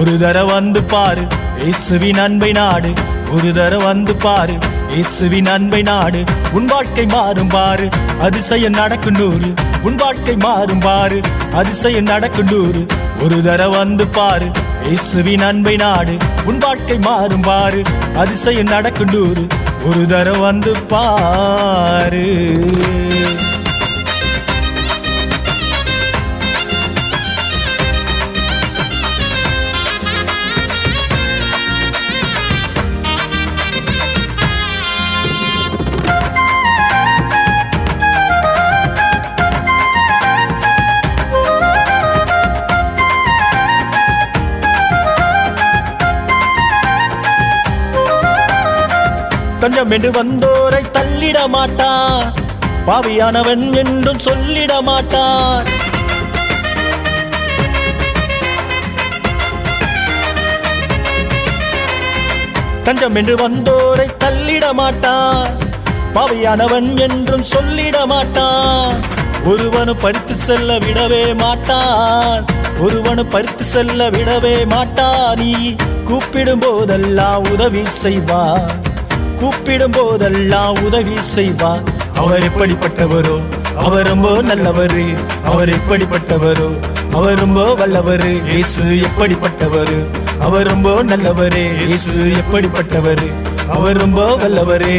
ஒரு தர வந்து பாரு இயேசுவின் அன்பை நாடு. ஒரு தர வந்து பாரு இயேசுவின் அன்பை நாடு. உன் வாழ்க்கை மாறும் பாரு, அதிசயம் நடக்கும் நூறு. உன் வாழ்க்கை மாறும் பாரு, அதிசயம் நடக்கும் நூறு. ஒரு தர வந்து பாரு இயேசுவின் அன்பை நாடு. உன் வாழ்க்கை மாறும் பாரு, அதிசயம் நடக்கும் நூறு. ஒரு தர வந்து பாரு. தஞ்சம் என்று வந்தோரை தள்ளிட மாட்டார், பாவியானவன் என்றும் சொல்லிட மாட்டார். தஞ்சம் என்று வந்தோரை தள்ளிட மாட்டார், பாவியானவன் என்றும் சொல்லிட மாட்டார். ஒருவனு பறித்து செல்ல விடவே மாட்டார், ஒருவனு பறித்து செல்ல விடவே மாட்டார். நீ கூப்பிடும் போதெல்லாம் உதவி செய்வார், கூப்பிடும் போதெல்லாம் உதவி செய்வார். அவர் எப்படிப்பட்டவரோ அவர் ரொம்ப நல்லவரு, அவர் எப்படிப்பட்டவரோ அவர் ரொம்ப வல்லவரு. இயேசு எப்படிப்பட்டவரு, அவர் ரொம்ப நல்லவரே. இயேசு எப்படிப்பட்டவரு, அவர் ரொம்ப வல்லவரே.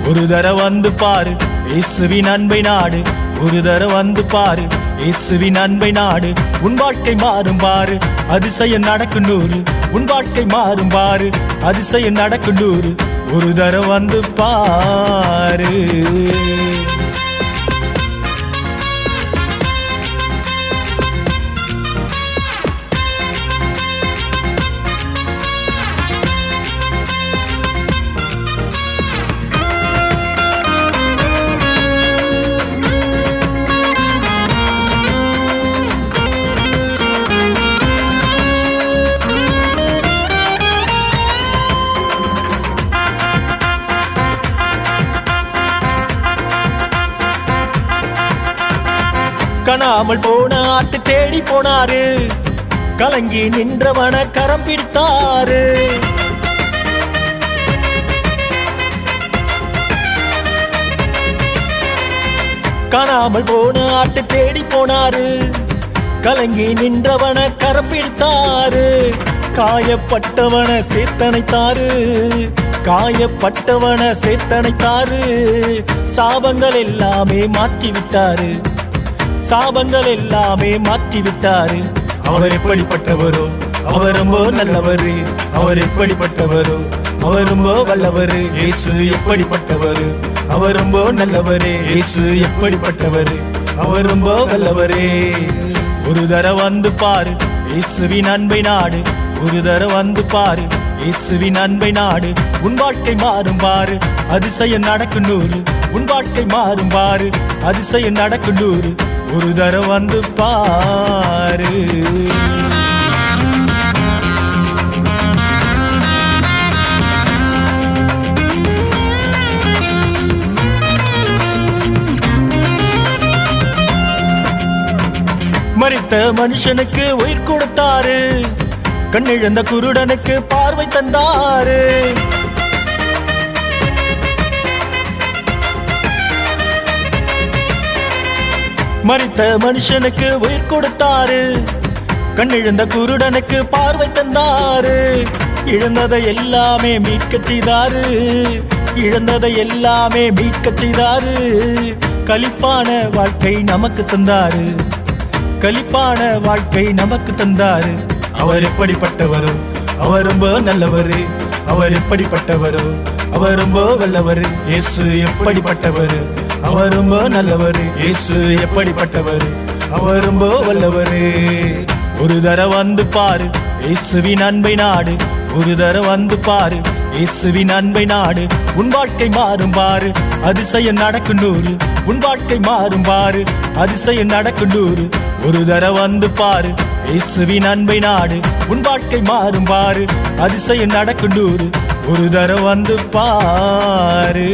ஒரு தர வந்து பாரு இயேசுவின் அன்பை நாடு. ஒரு தர வந்து பாரு இயேசுவின் அன்பை நாடு. உன் வாழ்க்கை மாறும் பாரு, அதிசயம் நடக்கும் நூறு. உன் வாழ்க்கை மாறும் பாரு, அதிசயம் நடக்கும் நூறு. ஒரு தர வந்து பாரு. காணாமல் போன ஆட்டு தேடி போனாரு, கலங்கி நின்றவன கரம் பிடித்தாரு. காணாமல் போன ஆட்டு தேடி போனாரு, கலங்கி நின்றவன கரம் பிடித்தாரு. காயப்பட்டவன சேத்தனைத்தாரு, காயப்பட்டவன சேத்தனைத்தாரு. சாபங்கள் எல்லாமே மாற்றி விட்டாரு, சாபங்கள் எல்லாமே மாற்றி விட்டாரு. அவர் எப்படிப்பட்டவரோ அவர் ரொம்ப நல்லவரு, அவர் எப்படிப்பட்டவரோ அவர் ரொம்ப வல்லவரு. இயேசு எப்படிப்பட்டவரு, அவர் ரொம்ப நல்லவரே. இயேசு எப்படிப்பட்டவரு, அவர் ரொம்ப வல்லவரே. ஒரு தர வந்து பாரு இயேசுவின் அன்பை நாடு. ஒரு தர வந்து பாரு இயேசுவின் அன்பை நாடு. உன் வாழ்க்கை மாறும் பாரு, அதிசயம் நடக்கும் நூறு. உன் வாழ்க்கை மாறும் பாரு, அதிசயம் நடக்கும் நூறு. ஒரு தர வந்து பாரு. மரித்த மனுஷனுக்கு உயிர் கொடுத்தாரு, கண்ணிழந்த குருடனுக்கு பார்வை தந்தாரு. மரித்த மனுஷனுக்கு உயிர் கொடுத்தாரு, கண்ணிழந்த குருடனுக்கு பார்வை தந்தாரு. இழந்ததை எல்லாமே மீட்க செய்தாரு, இழந்ததை எல்லாமே மீட்க செய்தாரு. களிப்பான வாழ்க்கை நமக்கு தந்தாரு, களிப்பான வாழ்க்கை நமக்கு தந்தாரு. அவர் எப்படிப்பட்டவரோ அவர் ரொம்ப நல்லவரு, அவர் எப்படிப்பட்டவரோ, அவர் ரொம்ப வல்லவரு. இயேசு எப்படிப்பட்டவரு, அவர் ரொம்ப நல்லவரு. இயேசு எப்படிப்பட்டவரு, அவர் ரொம்ப வல்லவரு. ஒரு தடவை வந்து பாரு இயேசுவின் அன்பை நாடு. ஒரு தடவை வந்து பாரு இயேசுவின் அன்பை நாடு. உன் வாழ்க்கை மாறும் பாரு, அதிசயம் நடக்கும் நூறு. உன் வாழ்க்கை மாறும் பாரு, அதிசயம் நடக்கும் நூறு. ஒரு தடவை வந்து பாரு இயேசுவின் அன்பை நாடு. உன் வாழ்க்கை மாறும் பாரு, அதிசயம் நடக்கும் நூறு. ஒரு தடவை வந்து பாரு.